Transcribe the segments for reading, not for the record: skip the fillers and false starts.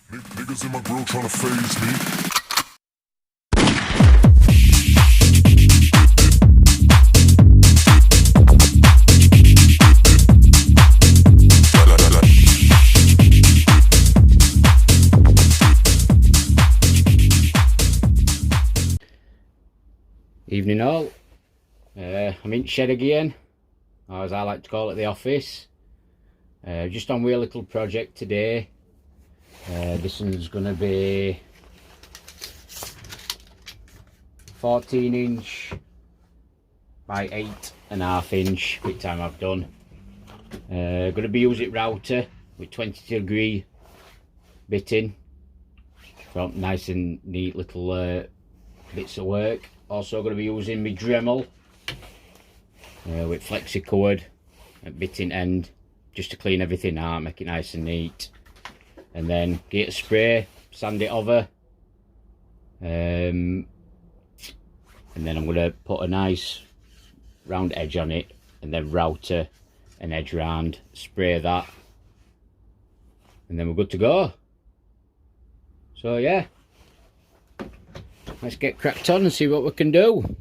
Niggas in my grill trying to phase me. Evening all. I'm in shed again, or as I like to call it, the office. Just on with a little project today. This one's going to be 14" by 8.5" which time I've done. Going to be using router with 22° bitting. So nice and neat little bits of work. Also going to be using my Dremel with flexi cord at bitting end, just to clean everything out, make it nice and neat. And then get a spray, sand it over, and then I'm going to put a nice round edge on it, and then router an edge round, spray that, and then we're good to go. So yeah, let's get cracked on and see what we can do.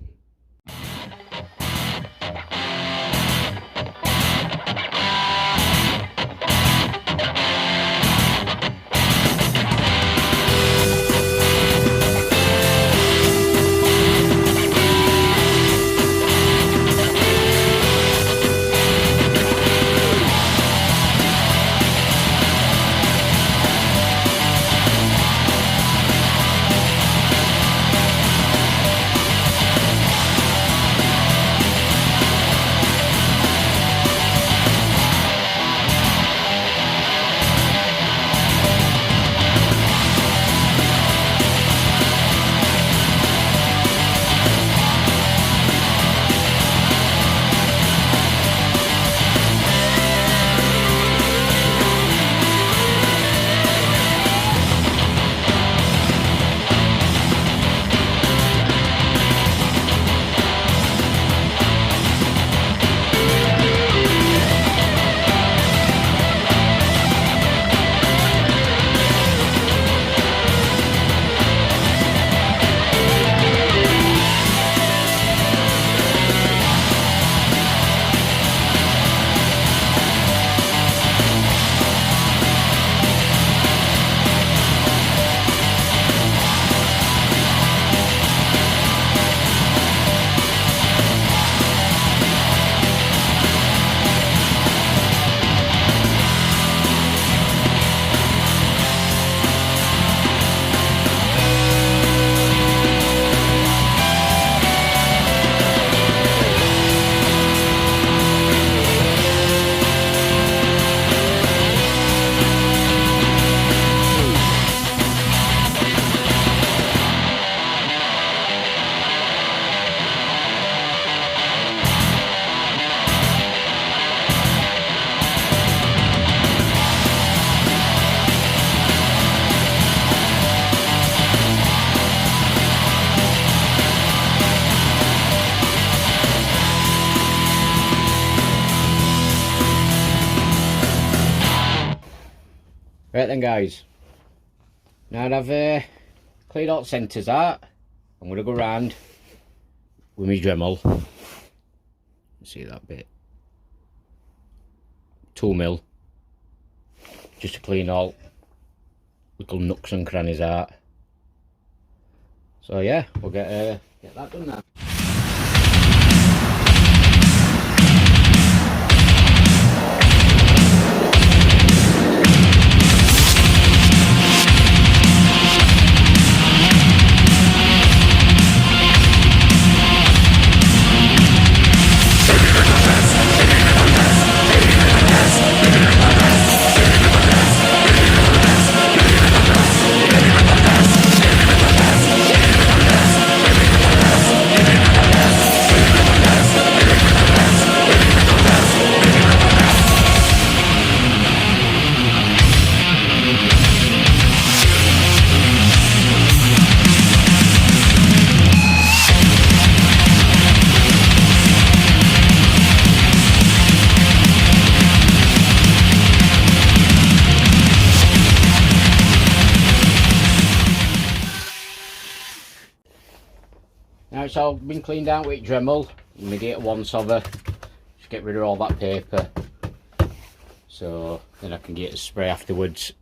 Right then guys, now that I've cleared all the centres out, I'm going to go round with my Dremel. See that bit? 2mm, just to clean all little nooks and crannies out. So yeah, we'll get that done now. it's all been cleaned out with Dremel, I'm going to get it once over, just get rid of all that paper, so then I can get a spray afterwards.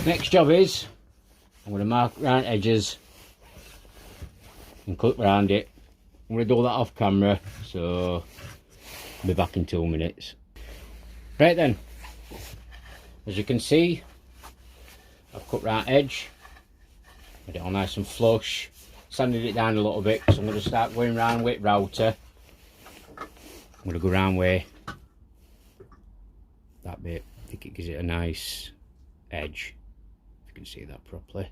Next job is, I'm going to mark round edges and cut round it. I'm going to do that off camera, so I'll be back in 2 minutes. Right then, as you can see, I've cut round edge, made it all nice and flush, sanded it down a little bit, so I'm going to start going round with router. I'm going to go round way that bit. I think it gives it a nice edge, if you can see that properly.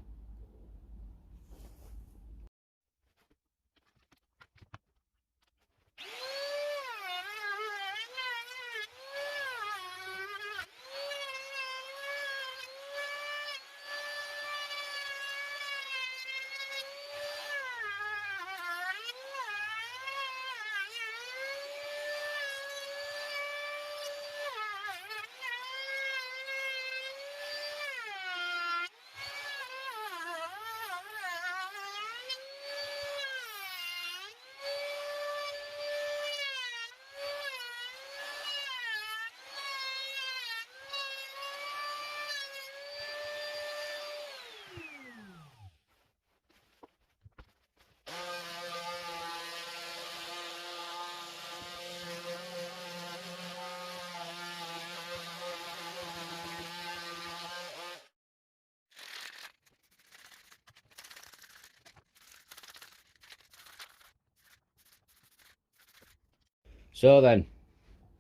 So then,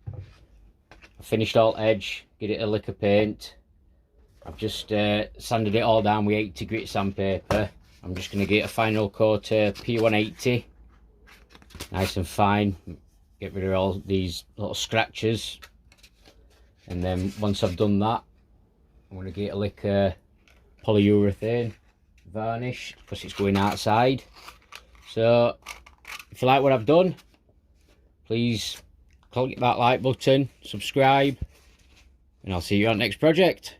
I finished all edge, get it a lick of paint, I've just sanded it all down with 80 grit sandpaper. I'm just going to get a final coat of P180, nice and fine, get rid of all these little scratches, and then once I've done that, I'm going to get a lick of polyurethane varnish because it's going outside. So if you like what I've done, please click that like button, subscribe, and I'll see you on the next project.